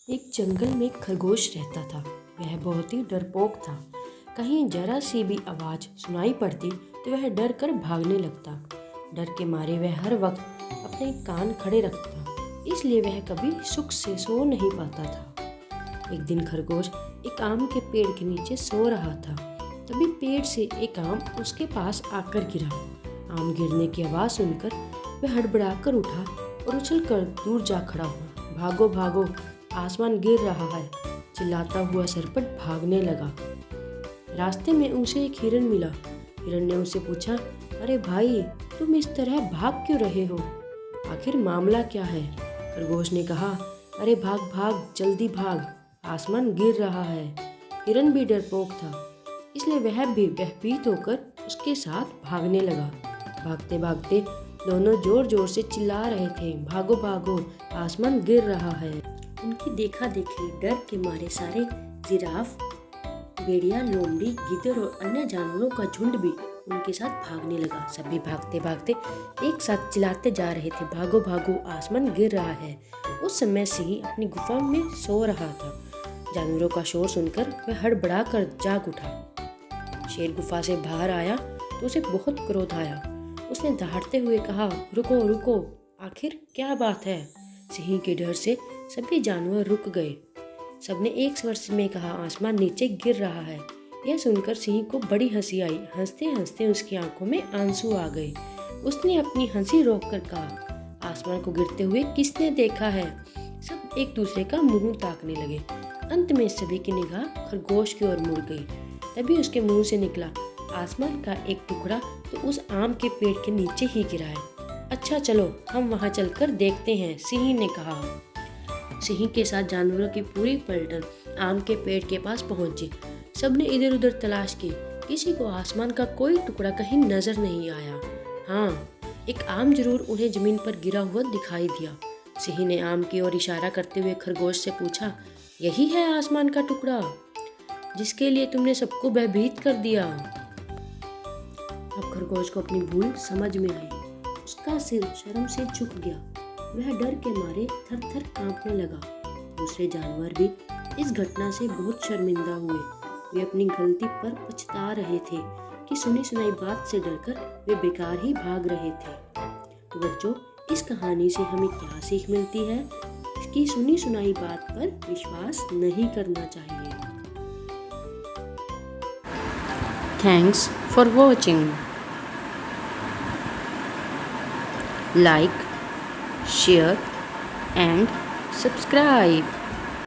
एक जंगल में एक खरगोश रहता था। वह बहुत ही डरपोक था। कहीं जरा सी भी आवाज़ सुनाई पड़ती तो वह डर कर भागने लगता। डर के मारे वह हर वक्त अपने कान खड़े रखता, इसलिए वह कभी सुख से सो नहीं पाता था। एक दिन खरगोश एक आम के पेड़ के नीचे सो रहा था। तभी पेड़ से एक आम उसके पास आकर गिरा। आम गिरने की आवाज़ सुनकर वह हड़बड़ाकर उठा और उछलकर दूर जा खड़ा हुआ। भागो भागो, आसमान गिर रहा है, चिल्लाता हुआ सरपट भागने लगा। रास्ते में उसे एक हिरन मिला। हिरन ने उसे पूछा, अरे भाई, तुम इस तरह भाग क्यों रहे हो? आखिर मामला क्या है? खरगोश ने कहा, अरे भाग भाग, जल्दी भाग, आसमान गिर रहा है। हिरन भी डरपोक था, इसलिए वह भी भयभीत होकर उसके साथ भागने लगा। भागते भागते दोनों जोर जोर से चिल्ला रहे थे, भागो भागो, आसमान गिर रहा है। उनकी देखा देखी डर के मारे सारे जिराफ, भेड़िया, लोमड़ी, गिद्ध और अन्य जानवरों का झुंड भी उनके साथ भागने लगा। सभी भागते भागते एक साथ चिल्लाते जा रहे थे, भागो भागो, आसमान गिर रहा है। उस समय सिंह अपनी गुफा में सो रहा था। जानवरों का शोर सुनकर वह हड़बड़ा कर जाग उठा। शेर गुफा से बाहर आया तो उसे बहुत क्रोध आया। उसने दहाड़ते हुए कहा, रुको रुको, आखिर क्या बात है? सिंह के डर से सभी जानवर रुक गए। सबने एक स्वर में कहा, आसमान नीचे गिर रहा है। यह सुनकर सिंह को बड़ी हंसी आई। हंसते हंसते उसकी आंखों में आंसू आ गए। उसने अपनी हंसी रोककर कहा, आसमान को गिरते हुए किसने देखा है? सब एक दूसरे का मुंह ताकने लगे। अंत में सभी की निगाह खरगोश की ओर मुड़ गई। तभी उसके मुंह से निकला, आसमान का एक टुकड़ा तो उस आम के पेड़ के नीचे ही गिरा है। अच्छा चलो, हम वहां चलकर देखते हैं, सिंह ने कहा। सिंह के साथ जानवरों की पूरी पलटन आम के पेड़ के पास पहुंची। सबने इधर उधर तलाश की, किसी को आसमान का कोई टुकड़ा कहीं नजर नहीं आया। हाँ, एक आम जरूर उन्हें जमीन पर गिरा हुआ दिखाई दिया। सिंह ने आम की ओर इशारा करते हुए खरगोश से पूछा, यही है आसमान का टुकड़ा जिसके लिए तुमने सबको भयभीत कर दिया? अब खरगोश को अपनी भूल समझ में आई। उसका सिर शर्म से झुक गया। वह डर के मारे थर थर कांपने लगा। दूसरे जानवर भी इस घटना से बहुत शर्मिंदा हुए। वे अपनी गलती पर पछता रहे थे कि सुनी सुनाई बात से डरकर वे बेकार ही भाग रहे थे। तो बच्चों, इस कहानी से हमें क्या सीख मिलती है? कि सुनी सुनाई बात पर विश्वास नहीं करना चाहिए। Thanks for watching. Like, share and subscribe.